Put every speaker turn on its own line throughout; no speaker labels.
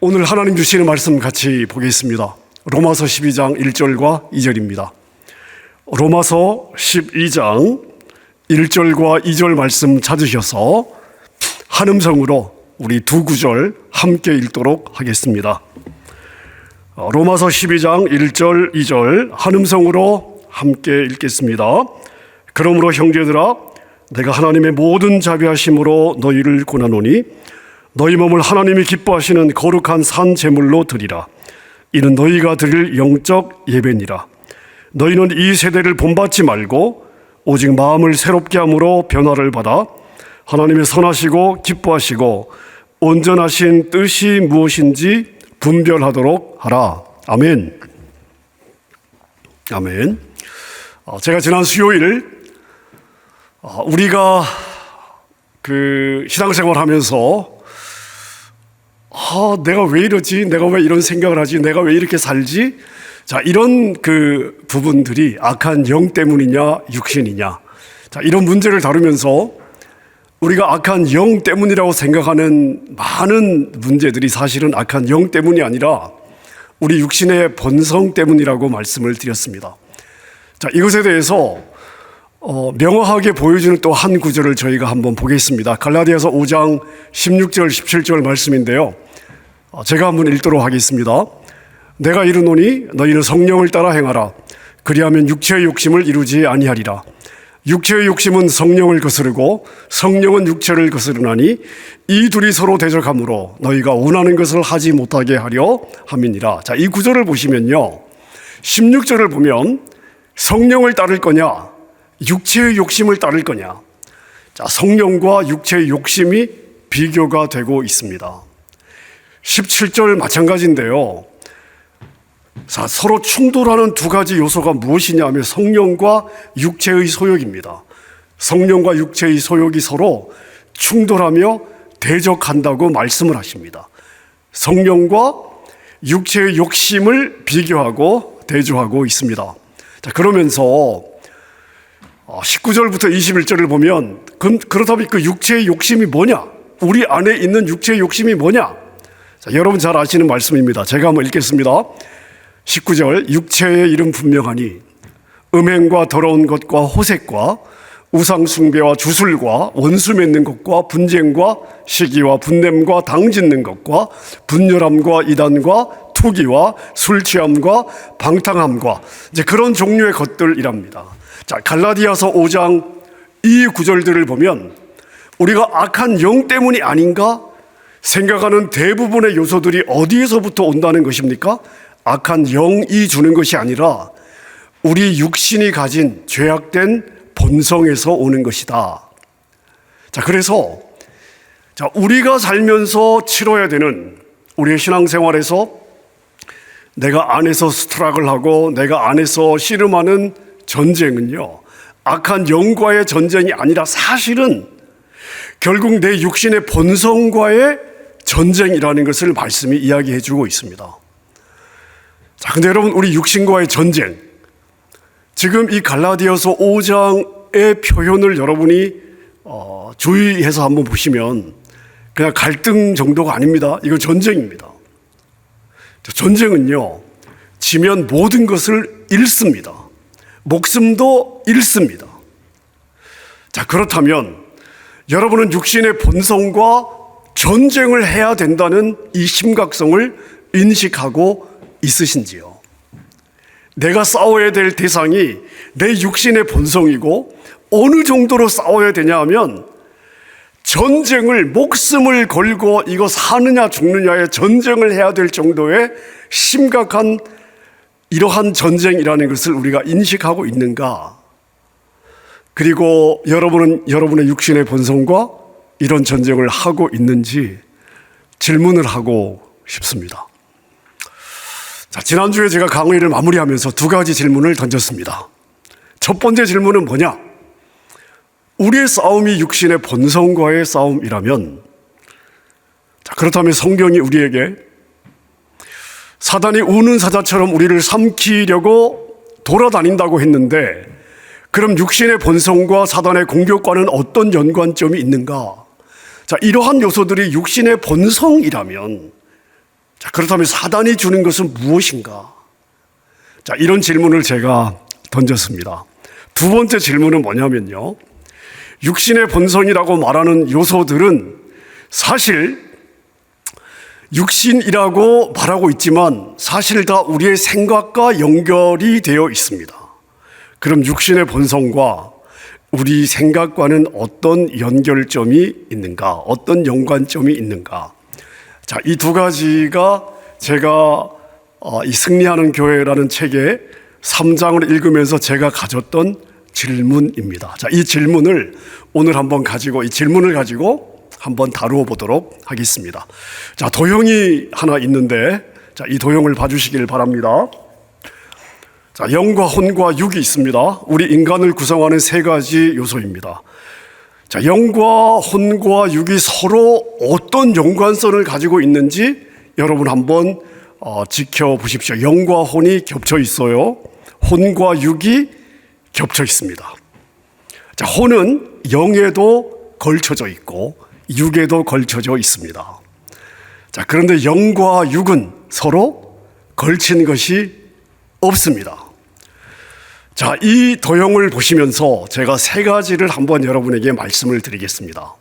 오늘 하나님 주시는 말씀 같이 보겠습니다. 로마서 12장 1절과 2절입니다. 로마서 12장 1절과 2절 말씀 찾으셔서 한음성으로 우리 두 구절 함께 읽도록 하겠습니다. 로마서 12장 1절 2절 한음성으로 함께 읽겠습니다. 그러므로 형제들아, 내가 하나님의 모든 자비하심으로 너희를 권하노니 너희 몸을 하나님이 기뻐하시는 거룩한 산 제물로 드리라. 이는 너희가 드릴 영적 예배니라. 너희는 이 세대를 본받지 말고 오직 마음을 새롭게 함으로 변화를 받아 하나님의 선하시고 기뻐하시고 온전하신 뜻이 무엇인지 분별하도록 하라. 아멘. 아멘. 제가 지난 수요일 우리가 신앙생활 하면서 내가 왜 이러지? 내가 왜 이런 생각을 하지? 내가 왜 이렇게 살지? 자, 이런 부분들이 악한 영 때문이냐, 육신이냐. 자, 이런 문제를 다루면서 우리가 악한 영 때문이라고 생각하는 많은 문제들이 사실은 악한 영 때문이 아니라 우리 육신의 본성 때문이라고 말씀을 드렸습니다. 자, 이것에 대해서 명확하게 보여주는 또 한 구절을 저희가 한번 보겠습니다. 갈라디아서 5장 16절 17절 말씀인데요, 제가 한번 읽도록 하겠습니다. 내가 이르노니 너희는 성령을 따라 행하라. 그리하면 육체의 욕심을 이루지 아니하리라. 육체의 욕심은 성령을 거스르고 성령은 육체를 거스르나니 이 둘이 서로 대적하므로 너희가 원하는 것을 하지 못하게 하려 함이니라. 자, 이 구절을 보시면요, 16절을 보면 성령을 따를 거냐, 육체의 욕심을 따를 거냐. 자, 성령과 육체의 욕심이 비교가 되고 있습니다. 17절 마찬가지인데요. 자, 서로 충돌하는 두 가지 요소가 무엇이냐 하면 성령과 육체의 소욕입니다. 성령과 육체의 소욕이 서로 충돌하며 대적한다고 말씀을 하십니다. 성령과 육체의 욕심을 비교하고 대조하고 있습니다. 자, 그러면서 19절부터 21절을 보면 그렇다면 그 육체의 욕심이 뭐냐? 우리 안에 있는 육체의 욕심이 뭐냐? 자, 여러분 잘 아시는 말씀입니다. 제가 한번 읽겠습니다. 19절, 육체의 일은 분명하니 음행과 더러운 것과 호색과 우상 숭배와 주술과 원수 맺는 것과 분쟁과 시기와 분냄과 당짓는 것과 분열함과 이단과 투기와 술 취함과 방탕함과 이제 그런 종류의 것들이랍니다. 자, 갈라디아서 5장 이 구절들을 보면 우리가 악한 영 때문이 아닌가 생각하는 대부분의 요소들이 어디에서부터 온다는 것입니까? 악한 영이 주는 것이 아니라 우리 육신이 가진 죄악된 본성에서 오는 것이다. 자, 그래서 우리가 살면서 치러야 되는 우리의 신앙생활에서 내가 안에서 스트러글하고 내가 안에서 씨름하는 전쟁은요, 악한 영과의 전쟁이 아니라 사실은 결국 내 육신의 본성과의 전쟁이라는 것을 말씀이 이야기해 주고 있습니다. 자, 근데 여러분, 우리 육신과의 전쟁, 지금 이 갈라디아서 5장의 표현을 여러분이 주의해서 한번 보시면 그냥 갈등 정도가 아닙니다. 이거 전쟁입니다. 전쟁은요, 지면 모든 것을 잃습니다. 목숨도 잃습니다. 자, 그렇다면 여러분은 육신의 본성과 전쟁을 해야 된다는 이 심각성을 인식하고 있으신지요? 내가 싸워야 될 대상이 내 육신의 본성이고 어느 정도로 싸워야 되냐 하면 전쟁을, 목숨을 걸고 이거 사느냐 죽느냐의 전쟁을 해야 될 정도의 심각한 이러한 전쟁이라는 것을 우리가 인식하고 있는가? 그리고 여러분은 여러분의 육신의 본성과 이런 전쟁을 하고 있는지 질문을 하고 싶습니다. 자, 지난주에 제가 강의를 마무리하면서 두 가지 질문을 던졌습니다. 첫 번째 질문은 뭐냐? 우리의 싸움이 육신의 본성과의 싸움이라면, 자, 그렇다면 성경이 우리에게 사단이 우는 사자처럼 우리를 삼키려고 돌아다닌다고 했는데, 그럼 육신의 본성과 사단의 공격과는 어떤 연관점이 있는가? 자, 이러한 요소들이 육신의 본성이라면 자, 그렇다면 사단이 주는 것은 무엇인가? 자, 이런 질문을 제가 던졌습니다. 두 번째 질문은 뭐냐면요. 육신의 본성이라고 말하는 요소들은 사실 육신이라고 말하고 있지만 사실 다 우리의 생각과 연결이 되어 있습니다. 그럼 육신의 본성과 우리 생각과는 어떤 연결점이 있는가? 어떤 연관점이 있는가? 자, 이 두 가지가 제가 이 승리하는 교회라는 책의 3장을 읽으면서 제가 가졌던 질문입니다. 자, 이 질문을 오늘 이 질문을 가지고 한번 다루어 보도록 하겠습니다. 자, 도형이 하나 있는데, 자, 이 도형을 봐주시길 바랍니다. 자, 영과 혼과 육이 있습니다. 우리 인간을 구성하는 세 가지 요소입니다. 자, 영과 혼과 육이 서로 어떤 연관성을 가지고 있는지 여러분 한번 지켜보십시오. 영과 혼이 겹쳐 있어요. 혼과 육이 겹쳐 있습니다. 자, 혼은 영에도 걸쳐져 있고 육에도 걸쳐져 있습니다. 자, 그런데 영과 육은 서로 걸친 것이 없습니다. 자, 이 도형을 보시면서 제가 세 가지를 한번 여러분에게 말씀을 드리겠습니다.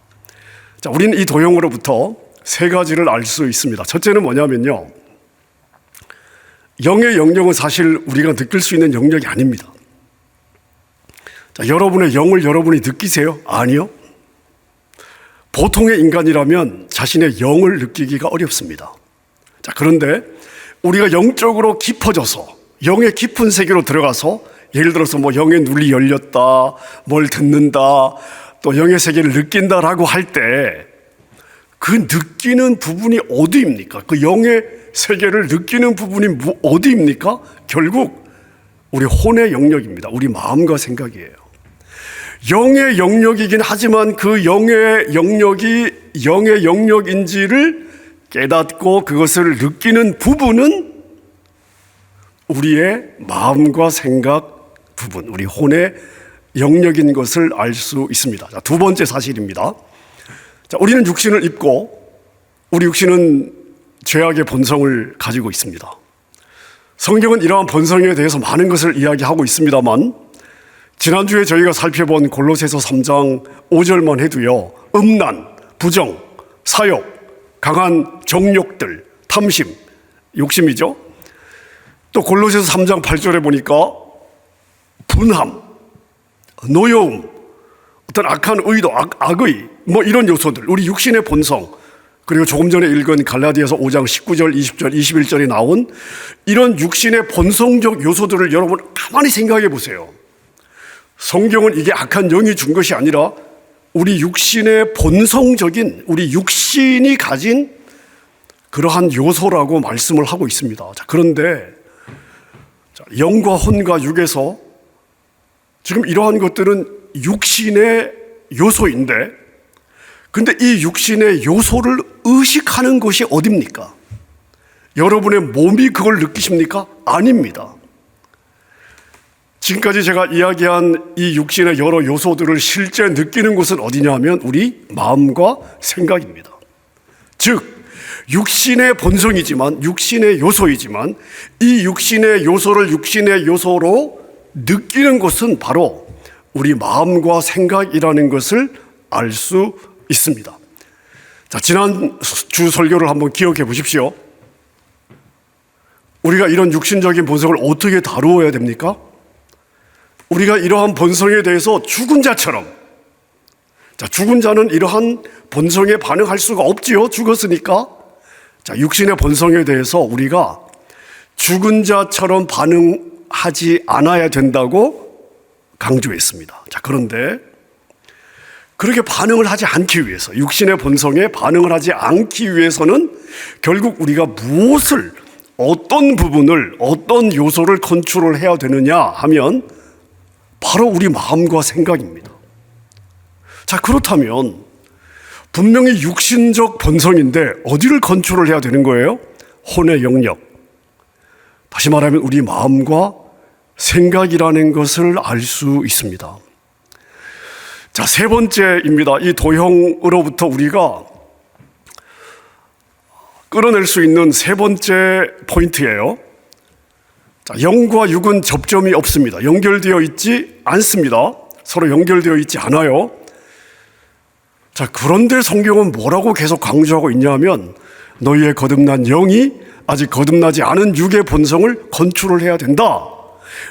자, 우리는 이 도형으로부터 세 가지를 알 수 있습니다. 첫째는 뭐냐면요. 영의 영역은 사실 우리가 느낄 수 있는 영역이 아닙니다. 자, 여러분의 영을 여러분이 느끼세요? 아니요. 보통의 인간이라면 자신의 영을 느끼기가 어렵습니다. 자, 그런데 우리가 영적으로 깊어져서 영의 깊은 세계로 들어가서 예를 들어서 뭐 영의 눈이 열렸다, 뭘 듣는다, 또 영의 세계를 느낀다라고 할 때 그 느끼는 부분이 어디입니까? 그 영의 세계를 느끼는 부분이 어디입니까? 결국 우리 혼의 영역입니다. 우리 마음과 생각이에요. 영의 영역이긴 하지만 그 영의 영역이 영의 영역인지를 깨닫고 그것을 느끼는 부분은 우리의 마음과 생각 부분, 우리 혼의 영역인 것을 알 수 있습니다. 자, 두 번째 사실입니다. 자, 우리는 육신을 입고 우리 육신은 죄악의 본성을 가지고 있습니다. 성경은 이러한 본성에 대해서 많은 것을 이야기하고 있습니다만 지난주에 저희가 살펴본 골로새서 3장 5절만 해도요. 음란, 부정, 사욕, 강한 정욕들, 탐심, 욕심이죠. 또 골로새서 3장 8절에 보니까 분함, 노여움, 어떤 악한 의도, 악의 뭐 이런 요소들, 우리 육신의 본성, 그리고 조금 전에 읽은 갈라디아서 5장 19절, 20절, 21절에 나온 이런 육신의 본성적 요소들을 여러분 가만히 생각해 보세요. 성경은 이게 악한 영이 준 것이 아니라 우리 육신의 본성적인 우리 육신이 가진 그러한 요소라고 말씀을 하고 있습니다. 자, 그런데 영과 혼과 육에서 지금 이러한 것들은 육신의 요소인데 근데 이 육신의 요소를 의식하는 것이 어딥니까? 여러분의 몸이 그걸 느끼십니까? 아닙니다. 지금까지 제가 이야기한 이 육신의 여러 요소들을 실제 느끼는 곳은 어디냐 하면 우리 마음과 생각입니다. 즉 육신의 본성이지만 육신의 요소이지만 이 육신의 요소를 육신의 요소로 느끼는 것은 바로 우리 마음과 생각이라는 것을 알 수 있습니다. 자, 지난 주 설교를 한번 기억해 보십시오. 우리가 이런 육신적인 본성을 어떻게 다루어야 됩니까? 우리가 이러한 본성에 대해서 죽은 자처럼, 자, 죽은 자는 이러한 본성에 반응할 수가 없지요. 죽었으니까. 자, 육신의 본성에 대해서 우리가 죽은 자처럼 반응하지 않아야 된다고 강조했습니다. 자, 그런데 그렇게 반응을 하지 않기 위해서, 육신의 본성에 반응을 하지 않기 위해서는 결국 우리가 무엇을, 어떤 부분을, 어떤 요소를 컨트롤해야 되느냐 하면 바로 우리 마음과 생각입니다. 자, 그렇다면 분명히 육신적 본성인데 어디를 컨트롤해야 되는 거예요? 혼의 영역. 다시 말하면 우리 마음과 생각이라는 것을 알 수 있습니다. 자, 세 번째입니다. 이 도형으로부터 우리가 끌어낼 수 있는 세 번째 포인트예요. 자, 영과 육은 접점이 없습니다. 연결되어 있지 않습니다. 서로 연결되어 있지 않아요. 자, 그런데 성경은 뭐라고 계속 강조하고 있냐면 너희의 거듭난 영이 아직 거듭나지 않은 육의 본성을 건축을 해야 된다.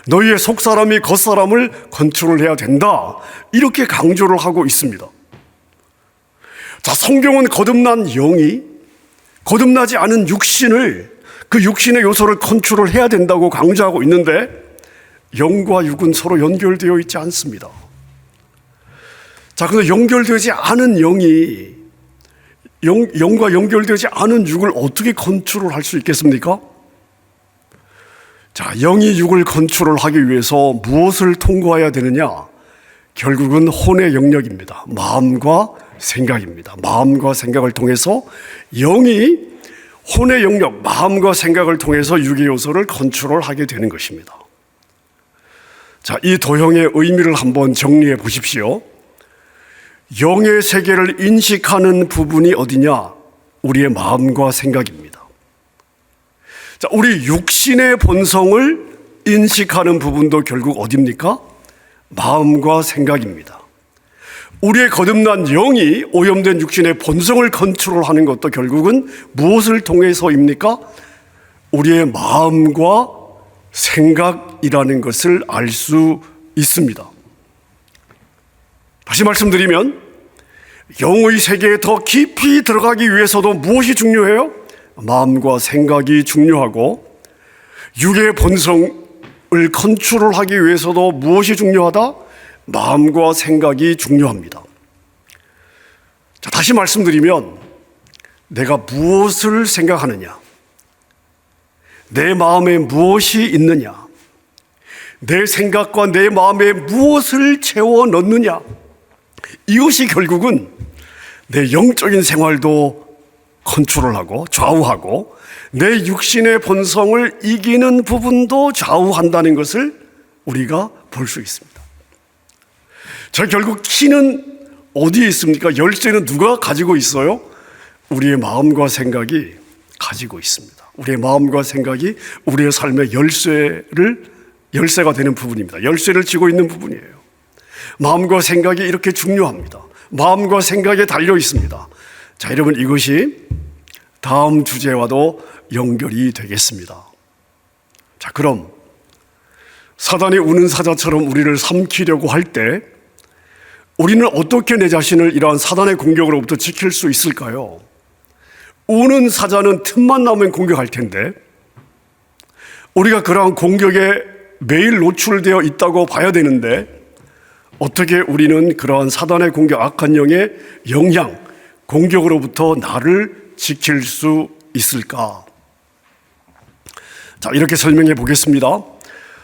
너희의 속사람이 겉사람을 건축을 해야 된다. 이렇게 강조를 하고 있습니다. 자, 성경은 거듭난 영이 거듭나지 않은 육신을 그 육신의 요소를 컨트롤 해야 된다고 강조하고 있는데 영과 육은 서로 연결되어 있지 않습니다. 자, 그래서 연결되지 않은 영이 영과 연결되지 않은 육을 어떻게 컨트롤할 수 있겠습니까? 자, 영이 육을 컨트롤하기 위해서 무엇을 통과해야 되느냐? 결국은 혼의 영역입니다. 마음과 생각입니다. 마음과 생각을 통해서 영이 혼의 영역, 마음과 생각을 통해서 육의 요소를 컨트롤하게 되는 것입니다. 자, 이 도형의 의미를 한번 정리해 보십시오. 영의 세계를 인식하는 부분이 어디냐? 우리의 마음과 생각입니다. 자, 우리 육신의 본성을 인식하는 부분도 결국 어디입니까? 마음과 생각입니다. 우리의 거듭난 영이 오염된 육신의 본성을 컨트롤하는 것도 결국은 무엇을 통해서입니까? 우리의 마음과 생각이라는 것을 알 수 있습니다. 다시 말씀드리면 영의 세계에 더 깊이 들어가기 위해서도 무엇이 중요해요? 마음과 생각이 중요하고 육의 본성을 컨트롤하기 위해서도 무엇이 중요하다? 마음과 생각이 중요합니다. 자, 다시 말씀드리면 내가 무엇을 생각하느냐, 내 마음에 무엇이 있느냐, 내 생각과 내 마음에 무엇을 채워 넣느냐, 이것이 결국은 내 영적인 생활도 컨트롤하고 좌우하고 내 육신의 본성을 이기는 부분도 좌우한다는 것을 우리가 볼 수 있습니다. 자, 결국 키는 어디에 있습니까? 열쇠는 누가 가지고 있어요? 우리의 마음과 생각이 가지고 있습니다. 우리의 마음과 생각이 우리의 삶의 열쇠가 되는 부분입니다. 열쇠를 쥐고 있는 부분이에요. 마음과 생각이 이렇게 중요합니다. 마음과 생각에 달려 있습니다. 자, 여러분, 이것이 다음 주제와도 연결이 되겠습니다. 자, 그럼 사단이 우는 사자처럼 우리를 삼키려고 할 때 우리는 어떻게 내 자신을 이러한 사단의 공격으로부터 지킬 수 있을까요? 우는 사자는 틈만 나면 공격할 텐데 우리가 그러한 공격에 매일 노출되어 있다고 봐야 되는데 어떻게 우리는 그러한 사단의 공격, 악한 영의 영향, 공격으로부터 나를 지킬 수 있을까? 자, 이렇게 설명해 보겠습니다.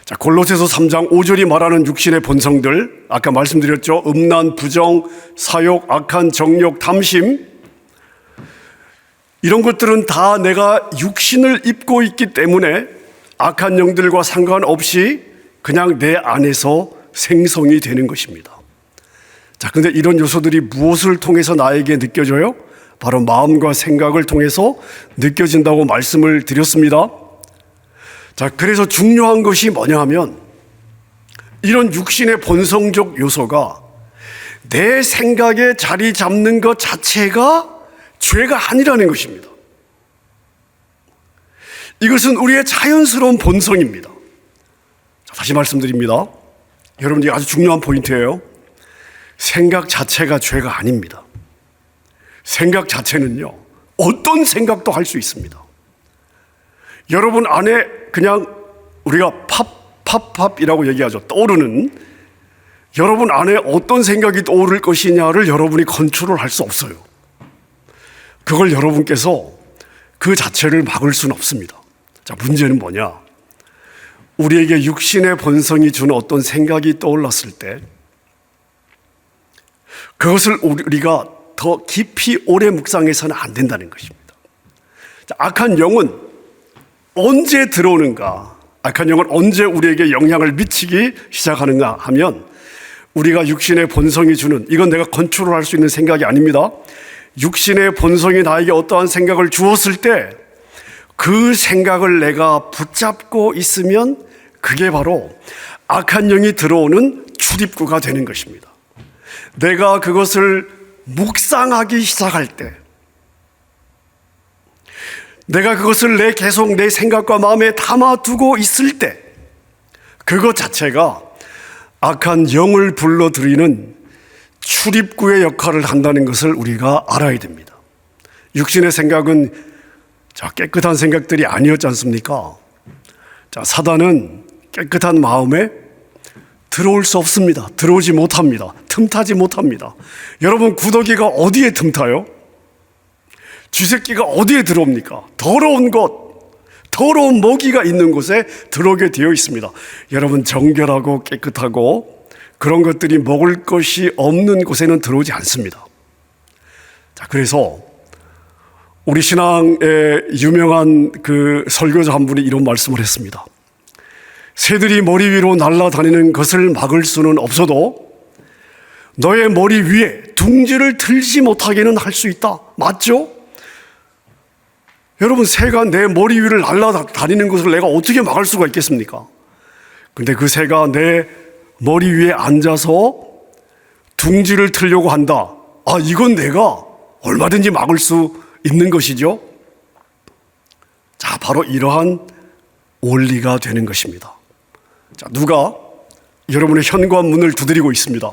자, 골로새서 3장 5절이 말하는 육신의 본성들, 아까 말씀드렸죠. 음란, 부정, 사욕, 악한 정욕, 탐심, 이런 것들은 다 내가 육신을 입고 있기 때문에 악한 영들과 상관없이 그냥 내 안에서 생성이 되는 것입니다. 자, 근데 이런 요소들이 무엇을 통해서 나에게 느껴져요? 바로 마음과 생각을 통해서 느껴진다고 말씀을 드렸습니다. 자, 그래서 중요한 것이 뭐냐 하면 이런 육신의 본성적 요소가 내 생각에 자리 잡는 것 자체가 죄가 아니라는 것입니다. 이것은 우리의 자연스러운 본성입니다. 자, 다시 말씀드립니다. 여러분, 이게 아주 중요한 포인트예요. 생각 자체가 죄가 아닙니다. 생각 자체는요, 어떤 생각도 할 수 있습니다. 여러분 안에 그냥 우리가 팝이라고 얘기하죠. 떠오르는, 여러분 안에 어떤 생각이 떠오를 것이냐를 여러분이 컨트롤할 수 없어요. 그걸 여러분께서 그 자체를 막을 수는 없습니다. 자, 문제는 뭐냐? 우리에게 육신의 본성이 주는 어떤 생각이 떠올랐을 때 그것을 우리가 더 깊이 오래 묵상해서는 안 된다는 것입니다. 자, 악한 영은 언제 들어오는가? 악한 영은 언제 우리에게 영향을 미치기 시작하는가 하면 우리가 육신의 본성이 주는, 이건 내가 컨트롤할 수 있는 생각이 아닙니다. 육신의 본성이 나에게 어떠한 생각을 주었을 때 그 생각을 내가 붙잡고 있으면 그게 바로 악한 영이 들어오는 출입구가 되는 것입니다. 내가 그것을 묵상하기 시작할 때, 내가 그것을 계속 내 생각과 마음에 담아두고 있을 때 그것 자체가 악한 영을 불러들이는 출입구의 역할을 한다는 것을 우리가 알아야 됩니다. 육신의 생각은 깨끗한 생각들이 아니었지 않습니까? 사단은 깨끗한 마음에 들어올 수 없습니다. 들어오지 못합니다. 틈타지 못합니다. 여러분, 구더기가 어디에 틈타요? 쥐새끼가 어디에 들어옵니까? 더러운 곳, 더러운 먹이가 있는 곳에 들어오게 되어 있습니다. 여러분, 정결하고 깨끗하고 그런 것들이 먹을 것이 없는 곳에는 들어오지 않습니다. 그래서 우리 신앙의 유명한 그 설교자 한 분이 이런 말씀을 했습니다. 새들이 머리 위로 날아다니는 것을 막을 수는 없어도 너의 머리 위에 둥지를 들지 못하게는 할 수 있다. 맞죠? 여러분, 새가 내 머리 위를 날아다니는 것을 내가 어떻게 막을 수가 있겠습니까? 근데 그 새가 내 머리 위에 앉아서 둥지를 틀려고 한다. 이건 내가 얼마든지 막을 수 있는 것이죠. 바로 이러한 원리가 되는 것입니다. 누가 여러분의 현관문을 두드리고 있습니다.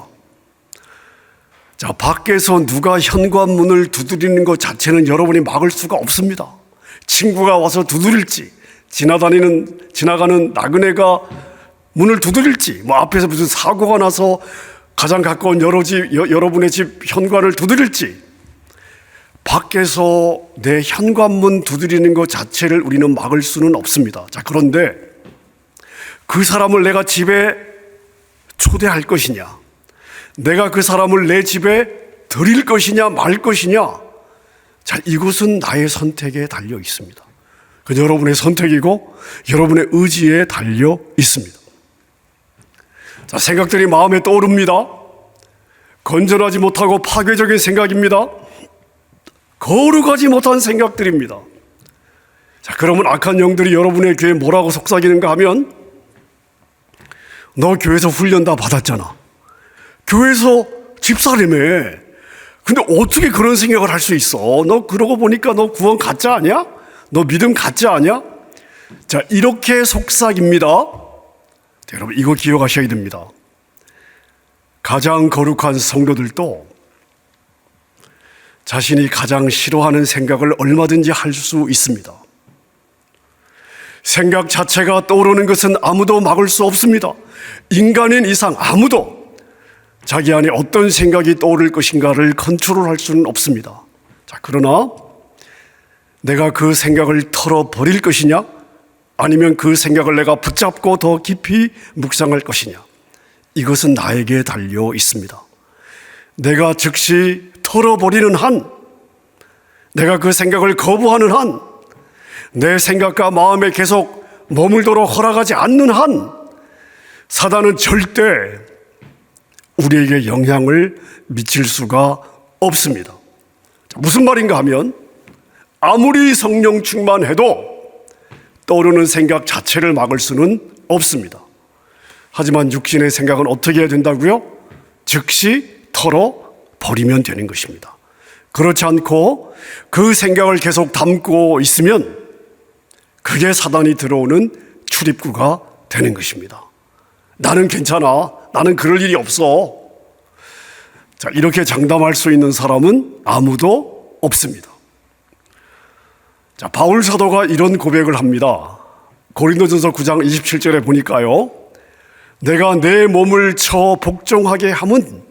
밖에서 누가 현관문을 두드리는 것 자체는 여러분이 막을 수가 없습니다. 친구가 와서 두드릴지, 지나가는 나그네가 문을 두드릴지, 앞에서 무슨 사고가 나서 가장 가까운 여러분의 집 현관을 두드릴지, 밖에서 내 현관문 두드리는 것 자체를 우리는 막을 수는 없습니다. 그런데 그 사람을 내가 집에 초대할 것이냐, 내가 그 사람을 내 집에 들일 것이냐 말 것이냐, 이것은 나의 선택에 달려 있습니다. 여러분의 선택이고 여러분의 의지에 달려 있습니다. 생각들이 마음에 떠오릅니다. 건전하지 못하고 파괴적인 생각입니다. 거룩하지 못한 생각들입니다. 그러면 악한 영들이 여러분의 귀에 뭐라고 속삭이는가 하면, 너 교회에서 훈련 다 받았잖아. 교회에서 집사라며. 근데 어떻게 그런 생각을 할 수 있어? 너 그러고 보니까 너 구원 가짜 아니야? 너 믿음 가짜 아니야? 이렇게 속삭입니다. 여러분, 이거 기억하셔야 됩니다. 가장 거룩한 성도들도 자신이 가장 싫어하는 생각을 얼마든지 할 수 있습니다. 생각 자체가 떠오르는 것은 아무도 막을 수 없습니다. 인간인 이상 아무도 자기 안에 어떤 생각이 떠오를 것인가를 컨트롤할 수는 없습니다. 그러나 내가 그 생각을 털어버릴 것이냐, 아니면 그 생각을 내가 붙잡고 더 깊이 묵상할 것이냐, 이것은 나에게 달려 있습니다. 내가 즉시 털어버리는 한, 내가 그 생각을 거부하는 한, 내 생각과 마음에 계속 머물도록 허락하지 않는 한, 사단은 절대 우리에게 영향을 미칠 수가 없습니다. 무슨 말인가 하면, 아무리 성령 충만해도 떠오르는 생각 자체를 막을 수는 없습니다. 하지만 육신의 생각은 어떻게 해야 된다고요? 즉시 털어버리면 되는 것입니다. 그렇지 않고 그 생각을 계속 담고 있으면 그게 사단이 들어오는 출입구가 되는 것입니다. 나는 괜찮아. 나는 그럴 일이 없어. 이렇게 장담할 수 있는 사람은 아무도 없습니다. 바울 사도가 이런 고백을 합니다. 고린도전서 9장 27절에 보니까요, 내가 내 몸을 쳐 복종하게 함은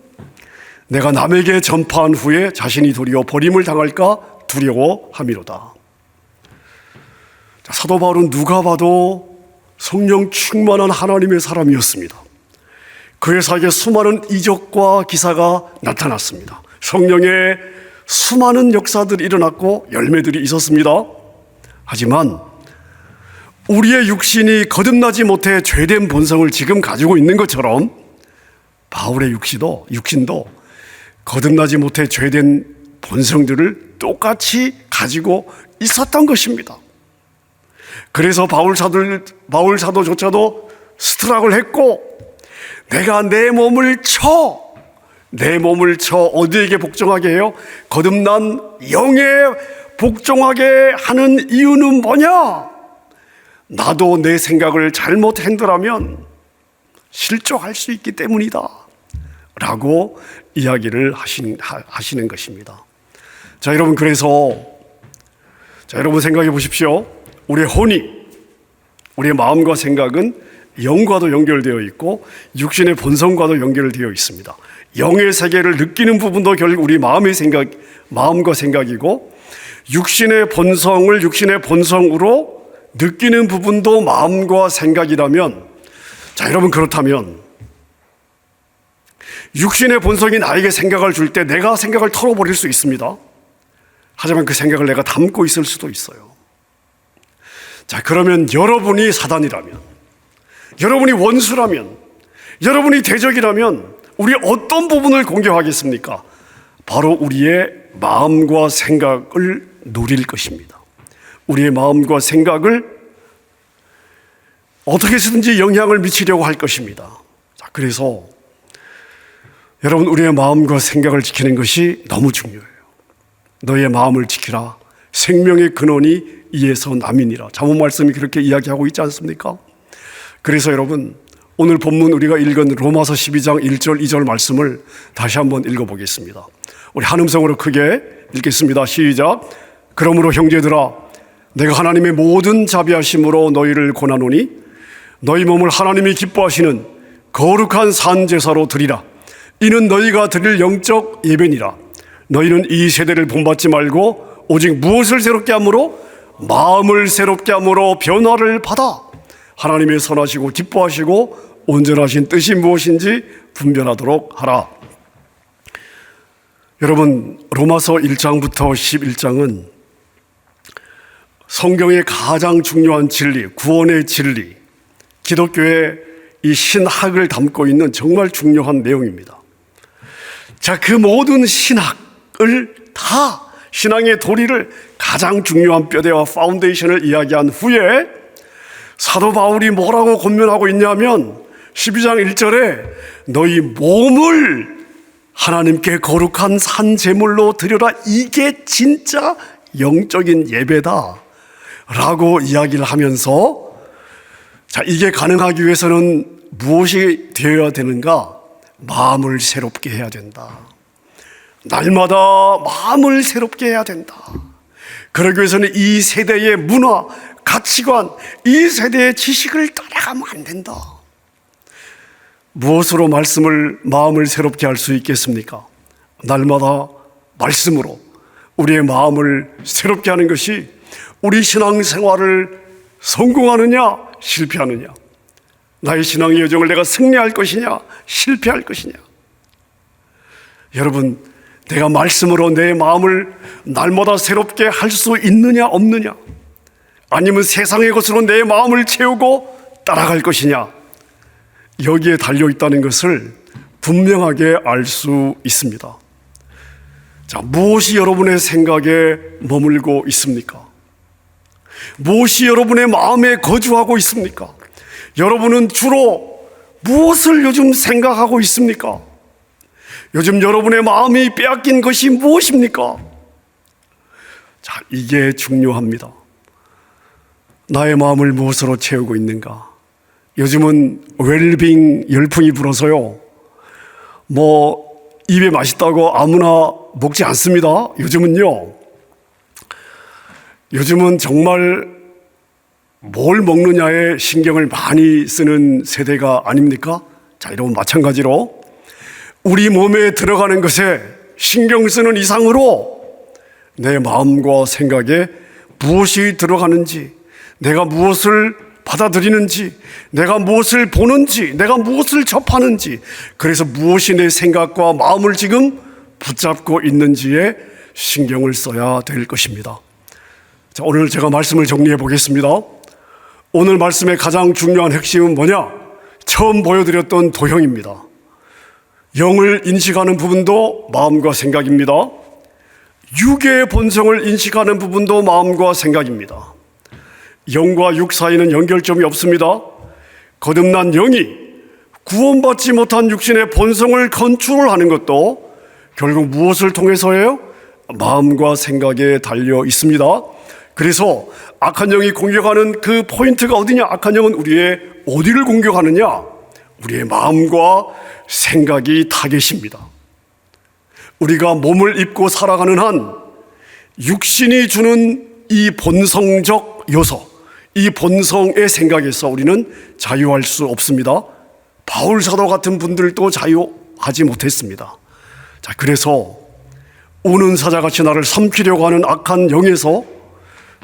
내가 남에게 전파한 후에 자신이 도리어 버림을 당할까 두려워함이로다. 사도 바울은 누가 봐도 성령 충만한 하나님의 사람이었습니다. 그의 사이에 수많은 이적과 기사가 나타났습니다. 성령의 수많은 역사들이 일어났고 열매들이 있었습니다. 하지만 우리의 육신이 거듭나지 못해 죄된 본성을 지금 가지고 있는 것처럼 바울의 육신도 거듭나지 못해 죄된 본성들을 똑같이 가지고 있었던 것입니다. 그래서 바울 사도조차도 스트럭을 했고, 내가 내 몸을 쳐 어디에게 복종하게 해요? 거듭난 영에 복종하게 하는 이유는 뭐냐? 나도 내 생각을 잘못 핸들하면 실족할 수 있기 때문이다 라고 이야기를 하시는 것입니다. 자, 여러분, 그래서 여러분 생각해 보십시오. 우리의 혼이, 우리의 마음과 생각은 영과도 연결되어 있고 육신의 본성과도 연결되어 있습니다. 영의 세계를 느끼는 부분도 결국 우리 마음과 생각이고, 육신의 본성을 육신의 본성으로 느끼는 부분도 마음과 생각이라면, 자, 여러분, 그렇다면 육신의 본성이 나에게 생각을 줄 때 내가 생각을 털어버릴 수 있습니다. 하지만 그 생각을 내가 담고 있을 수도 있어요. 자, 그러면 여러분이 사단이라면, 여러분이 원수라면, 여러분이 대적이라면 우리 어떤 부분을 공격하겠습니까? 바로 우리의 마음과 생각을 노릴 것입니다. 우리의 마음과 생각을 어떻게 해서든지 영향을 미치려고 할 것입니다. 자, 그래서 여러분, 우리의 마음과 생각을 지키는 것이 너무 중요해요. 너의 마음을 지키라. 생명의 근원이 이에서 남이니라. 잠언 말씀이 그렇게 이야기하고 있지 않습니까? 그래서 여러분, 오늘 본문 우리가 읽은 로마서 12장 1절 2절 말씀을 다시 한번 읽어보겠습니다. 우리 한음성으로 크게 읽겠습니다. 시작. 그러므로 형제들아, 내가 하나님의 모든 자비하심으로 너희를 권하노니 너희 몸을 하나님이 기뻐하시는 거룩한 산제사로 드리라. 이는 너희가 드릴 영적 예배니라. 너희는 이 세대를 본받지 말고 오직 무엇을 새롭게 함으로? 마음을 새롭게 함으로 변화를 받아 하나님의 선하시고 기뻐하시고 온전하신 뜻이 무엇인지 분별하도록 하라. 여러분, 로마서 1장부터 11장은 성경의 가장 중요한 진리, 구원의 진리, 기독교의 이 신학을 담고 있는 정말 중요한 내용입니다. 자, 그 모든 신학을 다, 신앙의 도리를, 가장 중요한 뼈대와 파운데이션을 이야기한 후에 사도 바울이 뭐라고 권면하고 있냐면 12장 1절에 너희 몸을 하나님께 거룩한 산 제물로 드려라. 이게 진짜 영적인 예배다 라고 이야기를 하면서, 자, 이게 가능하기 위해서는 무엇이 되어야 되는가? 마음을 새롭게 해야 된다. 날마다 마음을 새롭게 해야 된다. 그러기 위해서는 이 세대의 문화, 가치관, 이 세대의 지식을 따라가면 안 된다. 무엇으로 마음을 새롭게 할 수 있겠습니까? 날마다 말씀으로 우리의 마음을 새롭게 하는 것이 우리 신앙생활을 성공하느냐 실패하느냐, 나의 신앙의 여정을 내가 승리할 것이냐 실패할 것이냐. 여러분, 내가 말씀으로 내 마음을 날마다 새롭게 할 수 있느냐 없느냐, 아니면 세상의 것으로 내 마음을 채우고 따라갈 것이냐, 여기에 달려있다는 것을 분명하게 알 수 있습니다. 자, 무엇이 여러분의 생각에 머물고 있습니까? 무엇이 여러분의 마음에 거주하고 있습니까? 여러분은 주로 무엇을 요즘 생각하고 있습니까? 요즘 여러분의 마음이 빼앗긴 것이 무엇입니까? 자, 이게 중요합니다. 나의 마음을 무엇으로 채우고 있는가? 요즘은 웰빙 열풍이 불어서요, 입에 맛있다고 아무나 먹지 않습니다. 요즘은 정말 뭘 먹느냐에 신경을 많이 쓰는 세대가 아닙니까? 자, 여러분, 마찬가지로 우리 몸에 들어가는 것에 신경 쓰는 이상으로 내 마음과 생각에 무엇이 들어가는지, 내가 무엇을 받아들이는지, 내가 무엇을 보는지, 내가 무엇을 접하는지, 그래서 무엇이 내 생각과 마음을 지금 붙잡고 있는지에 신경을 써야 될 것입니다. 자, 오늘 제가 말씀을 정리해 보겠습니다. 오늘 말씀의 가장 중요한 핵심은 뭐냐? 처음 보여드렸던 도형입니다. 영을 인식하는 부분도 마음과 생각입니다. 육의 본성을 인식하는 부분도 마음과 생각입니다. 영과 육 사이는 연결점이 없습니다. 거듭난 영이 구원받지 못한 육신의 본성을 컨트롤하는 것도 결국 무엇을 통해서예요? 마음과 생각에 달려 있습니다. 그래서 악한 영이 공격하는 그 포인트가 어디냐? 악한 영은 우리의 어디를 공격하느냐? 우리의 마음과 생각이 타겟입니다. 우리가 몸을 입고 살아가는 한 육신이 주는 이 본성적 요소, 이 본성의 생각에서 우리는 자유할 수 없습니다. 바울 사도 같은 분들도 자유하지 못했습니다. 자, 그래서 우는 사자같이 나를 삼키려고 하는 악한 영에서,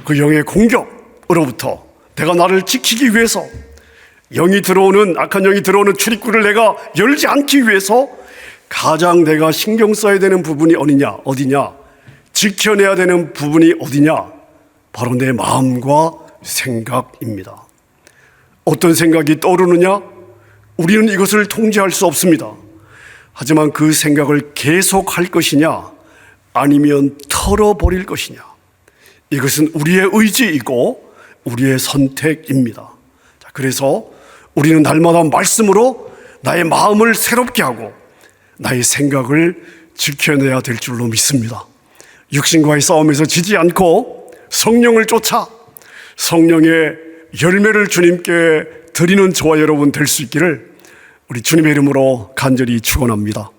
그 영의 공격으로부터 내가 나를 지키기 위해서, 악한 영이 들어오는 출입구를 내가 열지 않기 위해서 가장 내가 신경 써야 되는 부분이 어디냐? 지켜내야 되는 부분이 어디냐? 바로 내 마음과 생각입니다. 어떤 생각이 떠오르느냐? 우리는 이것을 통제할 수 없습니다. 하지만 그 생각을 계속할 것이냐, 아니면 털어버릴 것이냐, 이것은 우리의 의지이고 우리의 선택입니다. 자, 그래서 우리는 날마다 말씀으로 나의 마음을 새롭게 하고 나의 생각을 지켜내야 될 줄로 믿습니다. 육신과의 싸움에서 지지 않고 성령을 쫓아 성령의 열매를 주님께 드리는 저와 여러분 될 수 있기를 우리 주님의 이름으로 간절히 축원합니다.